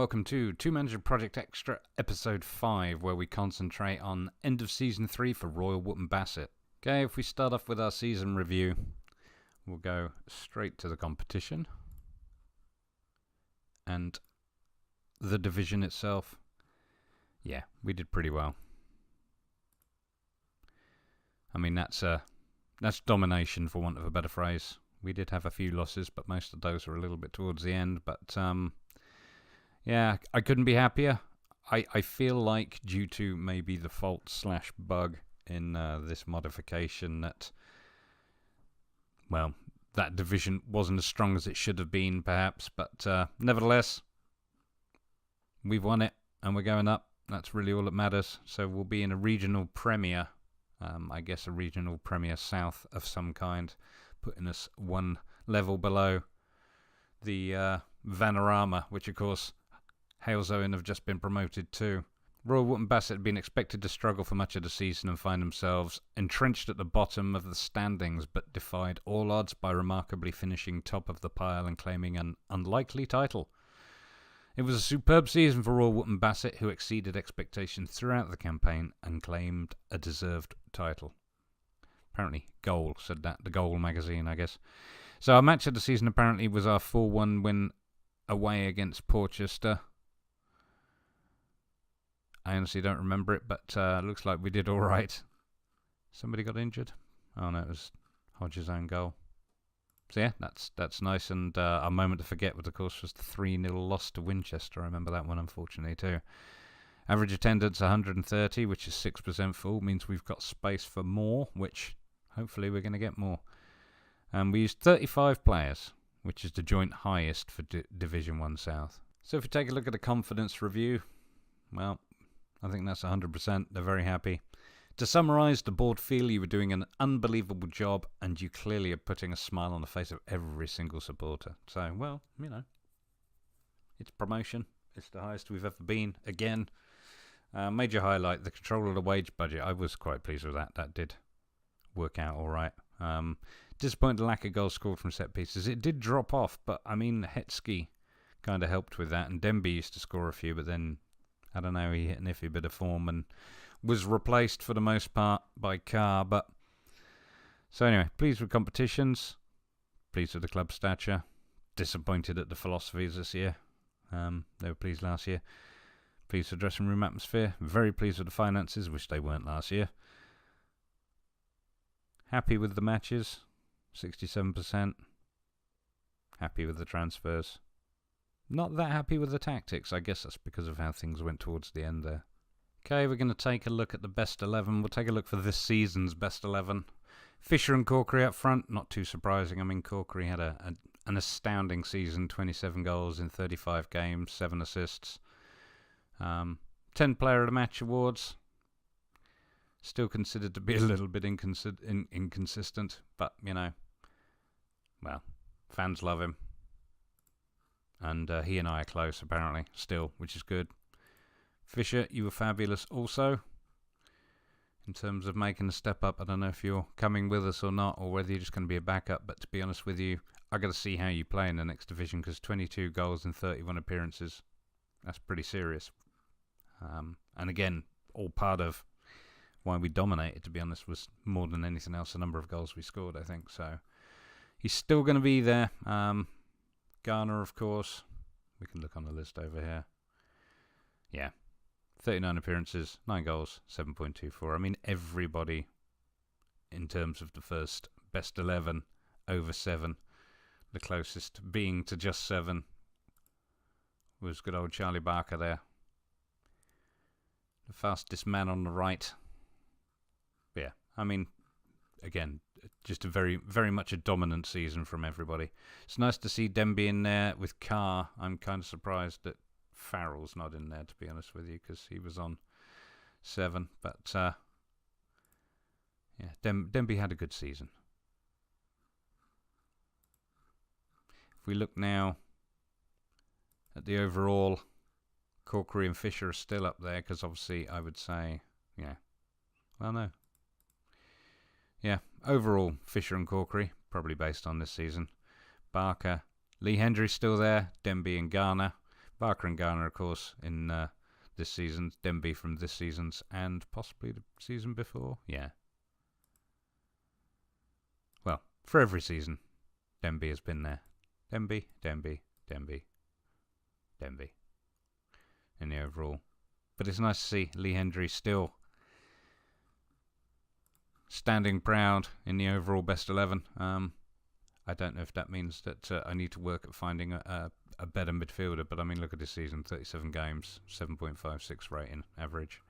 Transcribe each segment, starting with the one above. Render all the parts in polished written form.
welcome to Two Manager Project Extra Episode 5, where we concentrate on end of Season 3 for Royal Wootton Bassett. Okay, if we start off with our season review, we'll go straight to the competition and the division itself. Yeah, we did pretty well. I mean, that's domination, for want of a better phrase. We did have a few losses, but most of those were a little bit towards the end. But yeah, I couldn't be happier. I feel like due to maybe the fault/bug in this modification that, well, that division wasn't as strong as it should have been, perhaps. But nevertheless, we've won it and we're going up. That's really all that matters. So we'll be in a regional premier. I guess a regional premier south of some kind, putting us one level below the Vanarama, which of course Halesowen have just been promoted to. Royal Wootton Bassett had been expected to struggle for much of the season and find themselves entrenched at the bottom of the standings, but defied all odds by remarkably finishing top of the pile and claiming an unlikely title. It was a superb season for Royal Wootton Bassett, who exceeded expectations throughout the campaign and claimed a deserved title. Apparently, Goal said that, the Goal magazine, I guess. So our match of the season apparently was our 4-1 win away against Portchester. I honestly don't remember it, but looks like we did all right. Somebody got injured? Oh no, it was Hodges' own goal. So yeah, that's nice. And our moment to forget, of course, was the 3-0 loss to Winchester. I remember that one, unfortunately, too. Average attendance 130, which is 6% full. Means we've got space for more, which hopefully we're going to get more. We used 35 players, which is the joint highest for Division 1 South. So if you take a look at the confidence review, well, I think that's 100%. They're very happy. To summarise, the board feel you were doing an unbelievable job and you clearly are putting a smile on the face of every single supporter. So, well, you know, it's promotion. It's the highest we've ever been. Again, major highlight, the control of the wage budget. I was quite pleased with that. That did work out all right. Disappointed the lack of goals scored from set pieces. It did drop off, but I mean, Hetsky kind of helped with that, and Denby used to score a few, but then, I don't know, he hit an iffy bit of form and was replaced for the most part by Carr. But so anyway, pleased with competitions, pleased with the club stature, disappointed at the philosophies this year. They were pleased last year. Pleased with the dressing room atmosphere. Very pleased with the finances, which they weren't last year. Happy with the matches, 67%. Happy with the transfers. Not that happy with the tactics. I guess that's because of how things went towards the end there. Okay, we're going to take a look at the best 11. We'll take a look for this season's best 11. Fisher and Corkery up front, not too surprising. I mean, Corkery had an astounding season, 27 goals in 35 games, 7 assists. 10 Player of the Match awards. Still considered to be a little bit inconsistent, but, you know, well, fans love him. And he and I are close, apparently, still, which is good. Fisher, you were fabulous also. In terms of making a step up, I don't know if you're coming with us or not, or whether you're just going to be a backup, but to be honest with you, I've got to see how you play in the next division, because 22 goals in 31 appearances, that's pretty serious. And again, all part of why we dominated, to be honest, was more than anything else the number of goals we scored, I think. So he's still going to be there. Garner, of course. We can look on the list over here. Yeah. 39 appearances, 9 goals, 7.24. I mean, everybody, in terms of the first best 11, over 7. The closest being to just 7 was good old Charlie Barker there. The fastest man on the right. But yeah, I mean, again, just a very, very much a dominant season from everybody. It's nice to see Denby in there with Carr. I'm kind of surprised that Farrell's not in there, to be honest with you, because he was on 7. But yeah, Denby had a good season. If we look now at the overall, Corkery and Fisher are still up there, because obviously I would say, yeah, well, no. Yeah, overall, Fisher and Corkery, probably based on this season. Barker, Lee Hendry's still there, Denby and Garner. Barker and Garner, of course, in this season's. Denby from this season's and possibly the season before. Yeah. Well, for every season, Denby has been there. Denby in the overall. But it's nice to see Lee Hendry still standing proud in the overall best 11. I don't know if that means that I need to work at finding a better midfielder, but I mean, look at this season, 37 games, 7.56 rating average.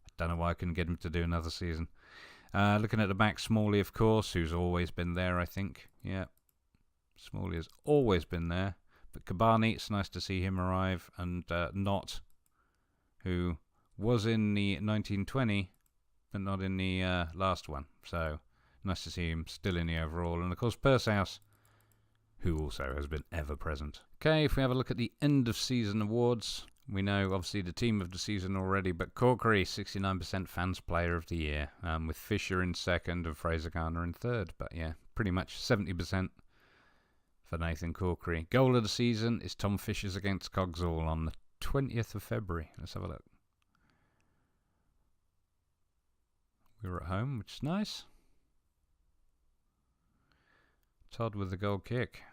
I don't know why I couldn't get him to do another season. Looking at the back, Smalley, of course, who's always been there, I think. Yeah, Smalley has always been there. But Kabani, it's nice to see him arrive, and Knott, who was in the 1920, but not in the last one. So nice to see him still in the overall. And of course, Pursehouse, who also has been ever present. Okay, if we have a look at the end of season awards, we know obviously the team of the season already, but Corkery, 69% fans player of the year, with Fisher in second and Fraser Garner in third. But yeah, pretty much 70% for Nathan Corkery. Goal of the season is Tom Fisher's against Cogsall on the 20th of February. Let's have a look. We were at home, which is nice. Todd with the goal kick.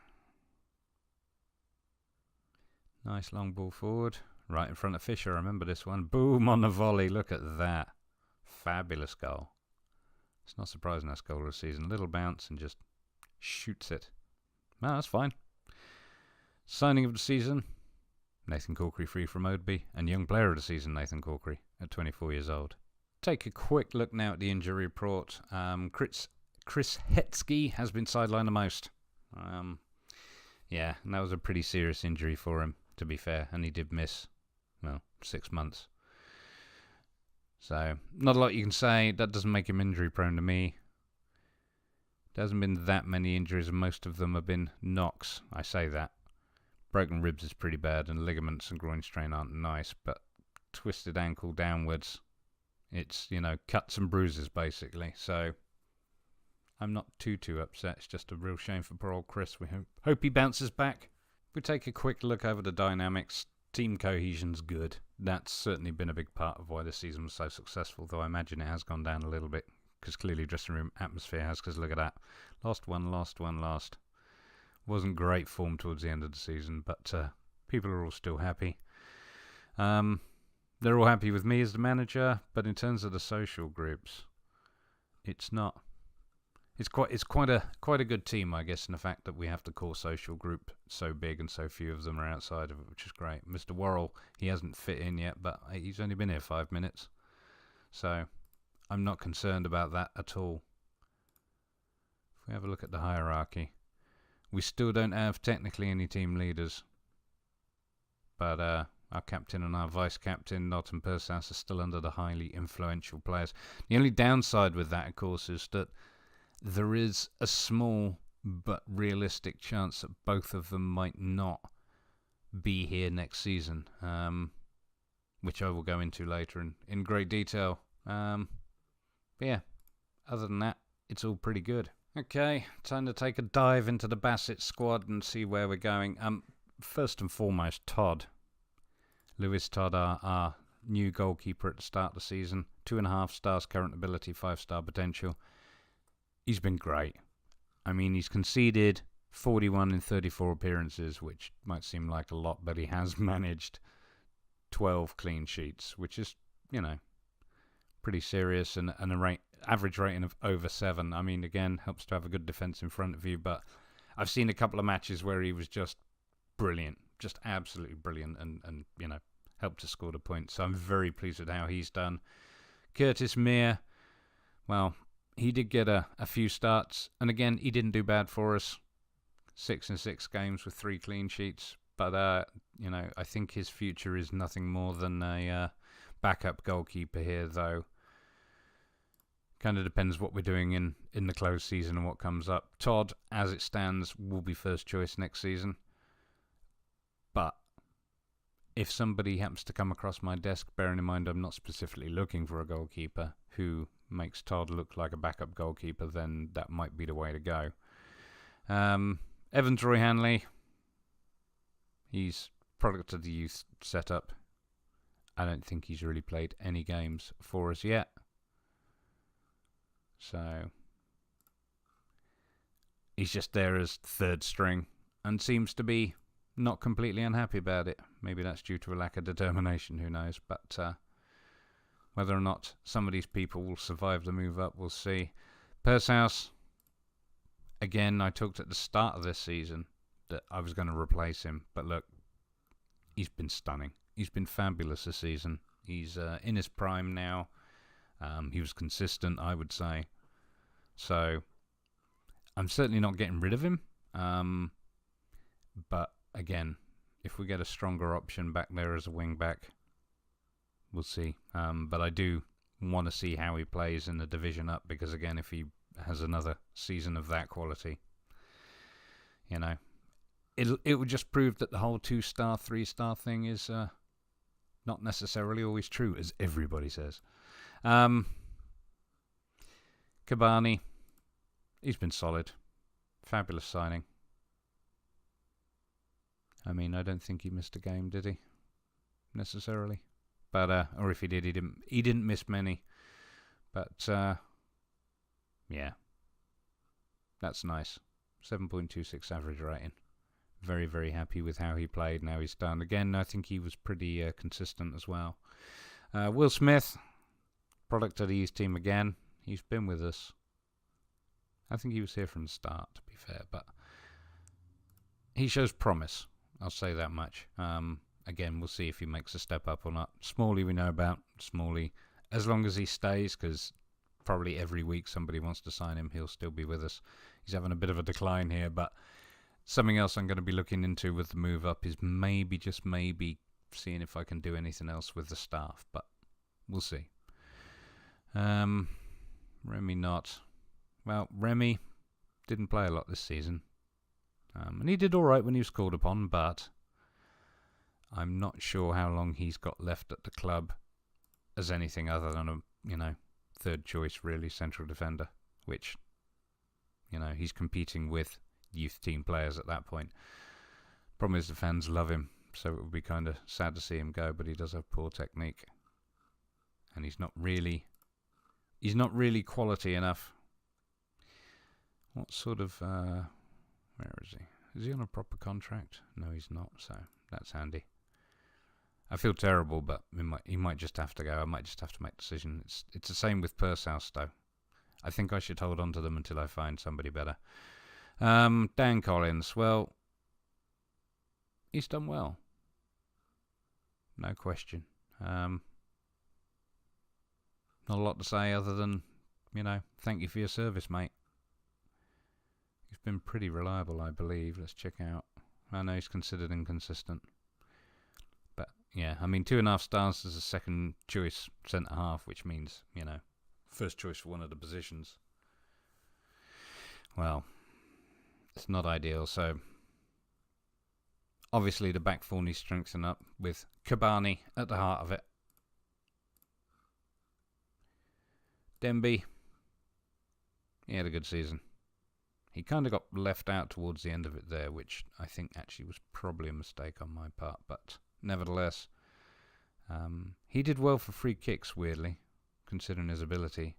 Nice long ball forward. Right in front of Fisher. I remember this one. Boom on the volley. Look at that. Fabulous goal. It's not surprising that's goal of the season. Little bounce and just shoots it. No, that's fine. Signing of the season, Nathan Corkery free from Oadby. And young player of the season, Nathan Corkery, at 24 years old. Take a quick look now at the injury report. Chris Hetzke has been sidelined the most. Yeah, and that was a pretty serious injury for him, to be fair. And he did miss, 6 months. So, not a lot you can say. That doesn't make him injury prone to me. There hasn't been that many injuries, and most of them have been knocks. I say that. Broken ribs is pretty bad, and ligaments and groin strain aren't nice, but twisted ankle downwards, it's, cuts and bruises, basically. So, I'm not too upset. It's just a real shame for poor old Chris. We hope he bounces back. If we take a quick look over the dynamics, team cohesion's good. That's certainly been a big part of why this season was so successful, though I imagine it has gone down a little bit, because clearly dressing room atmosphere has, because look at that. Lost. Wasn't great form towards the end of the season, but people are all still happy. They're all happy with me as the manager, but in terms of the social groups, it's not. It's quite a good team, I guess, in the fact that we have the core social group so big and so few of them are outside of it, which is great. Mr. Worrell, he hasn't fit in yet, but he's only been here 5 minutes, so I'm not concerned about that at all. If we have a look at the hierarchy, we still don't have technically any team leaders, but our captain and our vice captain, Knott and Pursehouse, are still under the highly influential players. The only downside with that, of course, is that there is a small but realistic chance that both of them might not be here next season, which I will go into later in great detail. But yeah, other than that, it's all pretty good. Okay, time to take a dive into the Bassett squad and see where we're going. First and foremost, Todd. Lewis Todd, our new goalkeeper at the start of the season. 2.5 stars current ability, 5-star potential. He's been great. I mean, he's conceded 41 in 34 appearances, which might seem like a lot, but he has managed 12 clean sheets, which is, pretty serious, and average rating of over 7. I mean, again, helps to have a good defence in front of you, but I've seen a couple of matches where he was just brilliant, just absolutely brilliant, and helped to score the points. So I'm very pleased with how he's done. Curtis Meir, well, he did get a few starts, and again, he didn't do bad for us. 6 in 6 games with 3 clean sheets, but I think his future is nothing more than a backup goalkeeper here, though. Kind of depends what we're doing in the closed season and what comes up. Todd, as it stands, will be first choice next season. But if somebody happens to come across my desk, bearing in mind I'm not specifically looking for a goalkeeper who makes Todd look like a backup goalkeeper, then that might be the way to go. Evans Roy Hanley, he's product of the youth setup. I don't think he's really played any games for us yet. So he's just there as third string and seems to be not completely unhappy about it. Maybe that's due to a lack of determination, who knows. But whether or not some of these people will survive the move up, we'll see. Pershaus, again, I talked at the start of this season that I was going to replace him. But look, he's been stunning. He's been fabulous this season. He's in his prime now. He was consistent, I would say. So I'm certainly not getting rid of him. But again, if we get a stronger option back there as a wing back, we'll see. But I do want to see how he plays in the division up, because again, if he has another season of that quality, you know, it would just prove that the whole 2-star, 3-star thing is not necessarily always true, as everybody says. Kabani, he's been solid. Fabulous signing. I mean, I don't think he missed a game, did he? Necessarily. But or if he did, he didn't miss many. But yeah. That's nice. 7.26 average rating. Very, very happy with how he played and how he's done. Again, I think he was pretty consistent as well. Will Smith, product of the youth team again. He's been with us. I think he was here from the start, to be fair, but he shows promise. I'll say that much. Again, we'll see if he makes a step up or not. Smalley we know about. Smalley, as long as he stays, because probably every week somebody wants to sign him, he'll still be with us. He's having a bit of a decline here, but something else I'm going to be looking into with the move up is maybe, just maybe, seeing if I can do anything else with the staff, but we'll see. Remy not. Well, Remy didn't play a lot this season. And he did alright when he was called upon, but I'm not sure how long he's got left at the club as anything other than a, third choice, really, central defender, which, he's competing with youth team players at that point. Problem is the fans love him, so it would be kind of sad to see him go, but he does have poor technique. And he's not really quality enough. What sort of, where is he? Is he on a proper contract? No, he's not, so that's handy. I feel terrible, but he might just have to go. I might just have to make a decision. It's the same with Pershaus, though. I think I should hold on to them until I find somebody better. Dan Collins, well, he's done well. No question. Not a lot to say other than, thank you for your service, mate. He's been pretty reliable, I believe. Let's check out. I know he's considered inconsistent. But, yeah, 2.5 stars as a second choice centre-half, which means, first choice for one of the positions. Well, it's not ideal, so obviously the back four needs strengthened up with Kabani at the heart of it. Demby, he had a good season. He kind of got left out towards the end of it there, which I think actually was probably a mistake on my part, but nevertheless, he did well for free kicks, weirdly, considering his ability,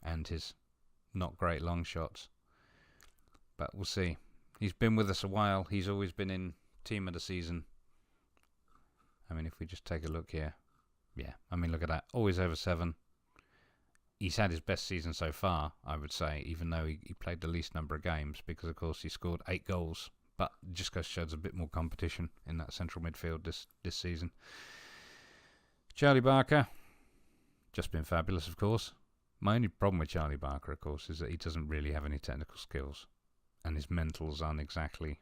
and his not great long shots. But we'll see. He's been with us a while. He's always been in team of the season. If we just take a look here. Yeah, look at that. Always over 7. He's had his best season so far, I would say, even though he played the least number of games, because, of course, he scored 8 goals. But just goes to show there's a bit more competition in that central midfield this season. Charlie Barker, just been fabulous, of course. My only problem with Charlie Barker, of course, is that he doesn't really have any technical skills. And his mentals aren't exactly,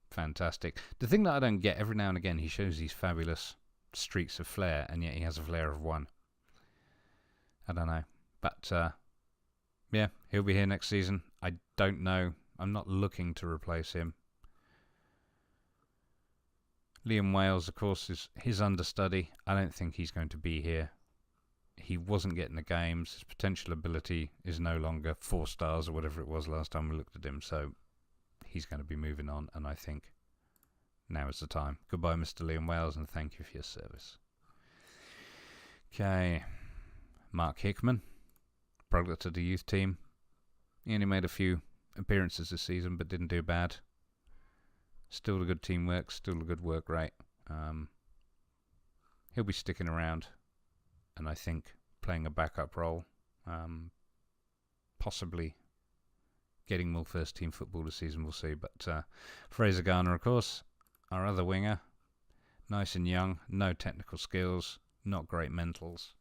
fantastic. The thing that I don't get, every now and again, he shows these fabulous streaks of flair, and yet he has a flair of 1. I don't know. But, yeah, he'll be here next season. I don't know. I'm not looking to replace him. Liam Wales, of course, is his understudy. I don't think he's going to be here. He wasn't getting the games. His potential ability is no longer 4 stars or whatever it was last time we looked at him. So he's going to be moving on, and I think now is the time. Goodbye, Mr. Liam Wales, and thank you for your service. Okay, Mark Hickman, product of the youth team. He only made a few appearances this season, but didn't do bad. Still a good teamwork, still a good work rate. He'll be sticking around, and I think playing a backup role, possibly getting more first team football this season, we'll see. But Fraser Garner, of course, our other winger, nice and young, no technical skills, not great mentals.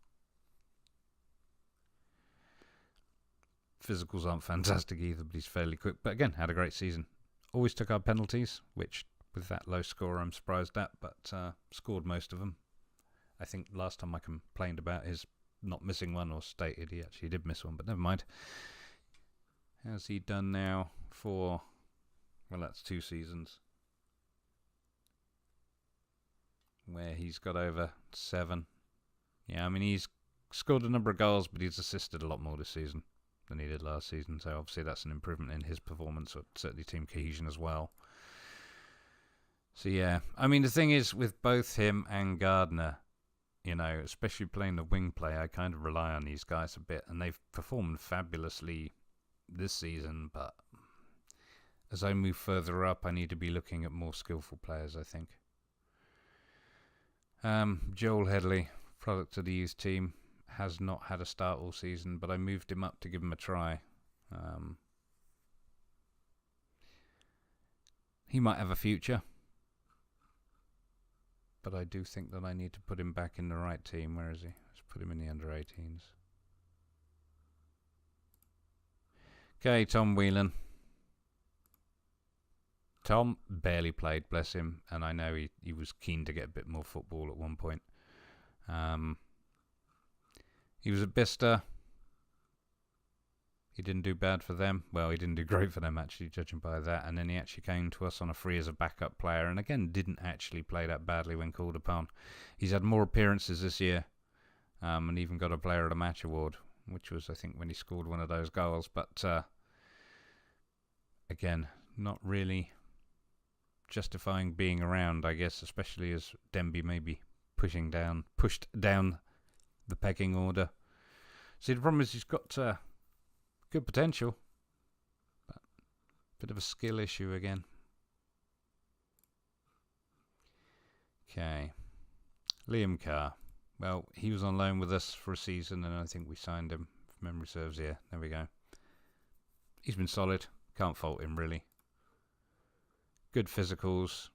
Physicals aren't fantastic either, but he's fairly quick. But again, had a great season. Always took our penalties, which with that low score I'm surprised at, but scored most of them. I think last time I complained about his not missing one, or stated he actually did miss one, but never mind. How's he done now for, well, that's 2 seasons, where he's got over 7. Yeah, I mean, he's scored a number of goals, but he's assisted a lot more this season than he did last season, so obviously that's an improvement in his performance, or certainly team cohesion as well. So yeah, I mean, the thing is, with both him and Gardner, you know, especially playing the wing play, I kind of rely on these guys a bit, and they've performed fabulously this season, but as I move further up, I need to be looking at more skillful players, I think. Joel Headley, product of the youth team, has not had a start all season, but I moved him up to give him a try. He might have a future, but I do think that I need to put him back in the right team. Where is he? Let's put him in the under-18s. Okay, Tom Whelan. Tom barely played, bless him, and I know he was keen to get a bit more football at one point. He was at Bicester. He didn't do bad for them. Well, he didn't do great for them, actually, judging by that. And then he actually came to us on a free as a backup player, and again, didn't actually play that badly when called upon. He's had more appearances this year, and even got a Player of the Match award, which was, I think, when he scored one of those goals. But again, not really justifying being around, I guess, especially as Denby may be pushed down the pecking order. See, the problem is he's got good potential, but a bit of a skill issue again. Okay, Liam Carr. Well, he was on loan with us for a season, and I think we signed him, if memory serves. Yeah, there we go. He's been solid. Can't fault him, really. Good physicals,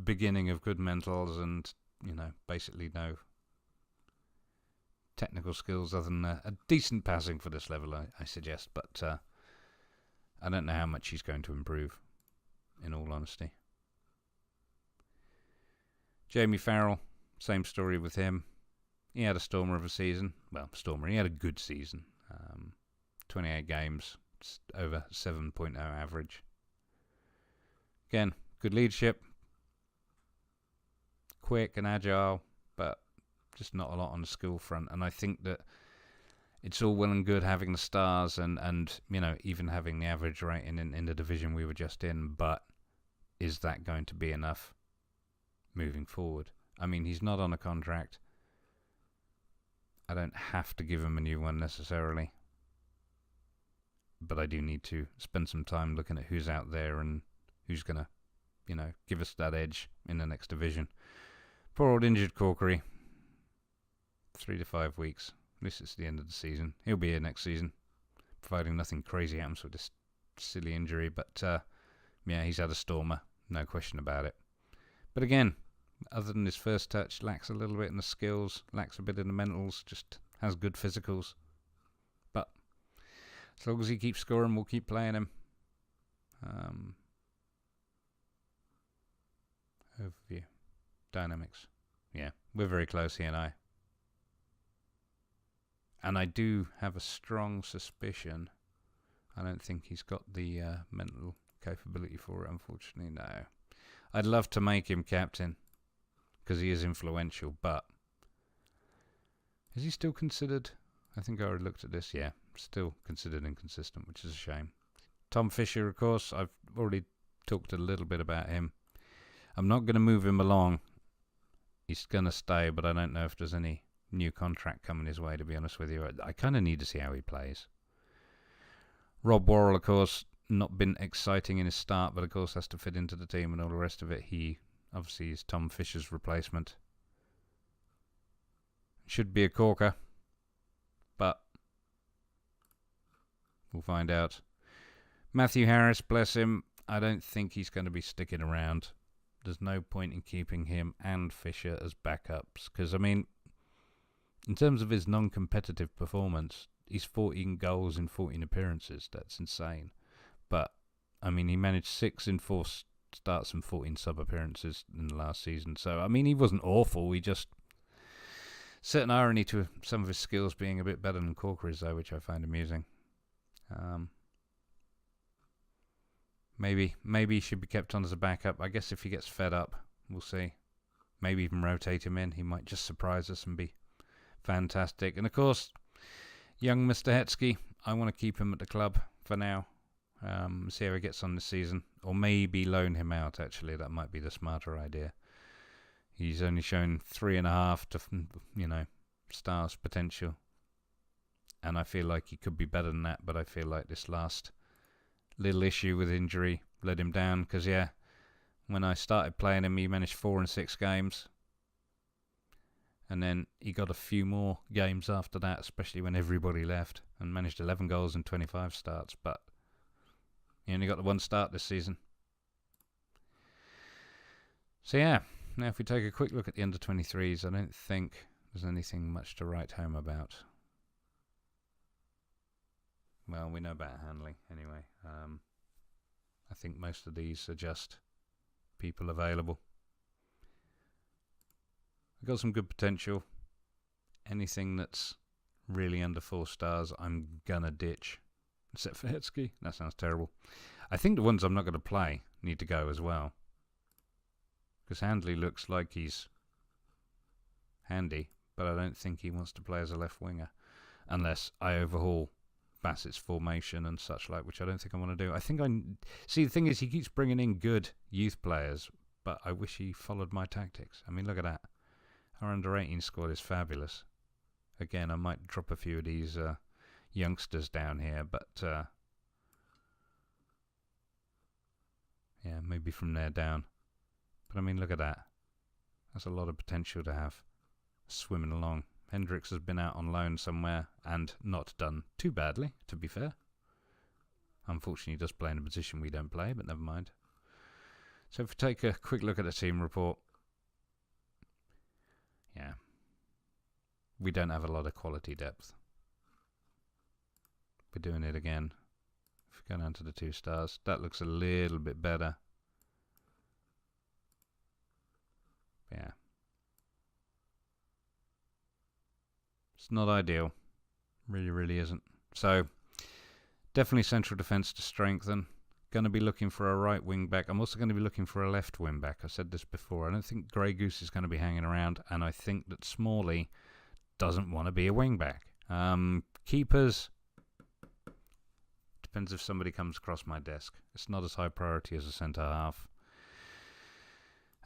beginning of good mentals, and, you know, basically no technical skills other than a decent passing for this level, I suggest. But I don't know how much he's going to improve, in all honesty. Jamie Farrell, same story with him. He had a stormer of a season. Well, he had a good season. 28 games, over 7.0 average. Again, good leadership. Quick and agile, but just not a lot on the skill front. And I think that it's all well and good having the stars and you know, even having the average rating in the division we were just in, but is that going to be enough moving forward? I mean, he's not on a contract. I don't have to give him a new one necessarily, but I do need to spend some time looking at who's out there and who's going to, you know, give us that edge in the next division. Poor old injured Corkery. 3 to 5 weeks. At least it's the end of the season. He'll be here next season, providing nothing crazy happens with this silly injury. But yeah, he's had a stormer, no question about it. But again, other than his first touch, lacks a little bit in the skills, lacks a bit in the mentals, just has good physicals. But as long as he keeps scoring, we'll keep playing him. Overview. Dynamics. Yeah, we're very close, he and I. And I do have a strong suspicion. I don't think he's got the mental capability for it, unfortunately, no. I'd love to make him captain, because he is influential, but is he still considered? I think I already looked at this, yeah. Still considered inconsistent, which is a shame. Tom Fisher, of course, I've already talked a little bit about him. I'm not going to move him along. He's going to stay, but I don't know if there's any new contract coming his way, to be honest with you. I kind of need to see how he plays. Rob Worrell, of course, not been exciting in his start, but of course has to fit into the team and all the rest of it. He obviously is Tom Fisher's replacement. Should be a corker, but we'll find out. Matthew Harris, bless him, I don't think he's going to be sticking around. There's no point in keeping him and Fisher as backups, because, I mean, in terms of his non-competitive performance, he's 14 goals in 14 appearances. That's insane. But, I mean, he managed 6 in 4 starts and 14 sub-appearances in the last season. So, I mean, he wasn't awful. He just... certain irony to some of his skills being a bit better than Corker is, though, which I find amusing. Maybe he should be kept on as a backup. I guess if he gets fed up, we'll see. Maybe even rotate him in. He might just surprise us and be fantastic. And of course, young Mr. Hetsky, I want to keep him at the club for now. See how he gets on this season. Or maybe loan him out, actually. That might be the smarter idea. He's only shown 3.5 to, stars potential. And I feel like he could be better than that, but I feel like this last little issue with injury let him down. Because, yeah, when I started playing him, he managed 4 and 6 games. And then he got a few more games after that, especially when everybody left, and managed 11 goals in 25 starts. But he only got the 1 start this season. So, yeah. Now, if we take a quick look at the under-23s, I don't think there's anything much to write home about. Well, we know about Hanley, anyway. I think most of these are just people available. We've got some good potential. Anything that's really under 4 stars, I'm gonna ditch. Except for Hetsky. That sounds terrible. I think the ones I'm not going to play need to go as well. Because Handley looks like he's handy, but I don't think he wants to play as a left winger. Unless I overhaul Bassett's formation and such like, which I don't think I want to do. See, the thing is, he keeps bringing in good youth players, but I wish he followed my tactics. I mean, look at that. Our under-18 squad is fabulous. Again, I might drop a few of these youngsters down here, but yeah, maybe from there down. But I mean, look at that. That's a lot of potential to have swimming along. Hendricks has been out on loan somewhere and not done too badly, to be fair. Unfortunately, he does play in a position we don't play, but never mind. So if we take a quick look at the team report, yeah, we don't have a lot of quality depth. We're doing it again. If we go down to the 2 stars, that looks a little bit better. Yeah. It's not ideal. Really, really isn't. So, definitely central defence to strengthen. Going to be looking for a right wing back. I'm also going to be looking for a left wing back. I said this before. I don't think Grey Goose is going to be hanging around, and I think that Smalley doesn't want to be a wing back. Keepers, depends if somebody comes across my desk. It's not as high priority as a centre half.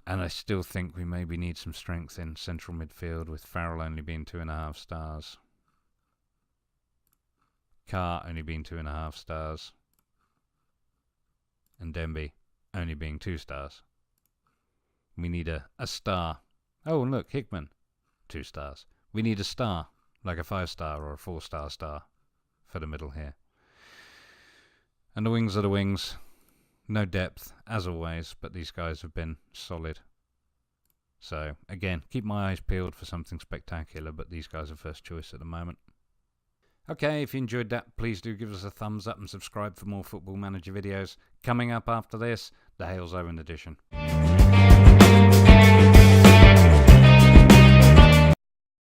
And I still think we maybe need some strength in central midfield, with Farrell only being 2.5 stars. Carr only being 2.5 stars. And Denby only being 2 stars. We need a star. Oh, and look, Hickman, 2 stars. We need a star, like a 5-star or a 4-star star for the middle here. And the wings are the wings. No depth, as always, but these guys have been solid. So, again, keep my eyes peeled for something spectacular, but these guys are first choice at the moment. Okay, if you enjoyed that, please do give us a thumbs up and subscribe for more Football Manager videos. Coming up after this, the Hales Owen edition.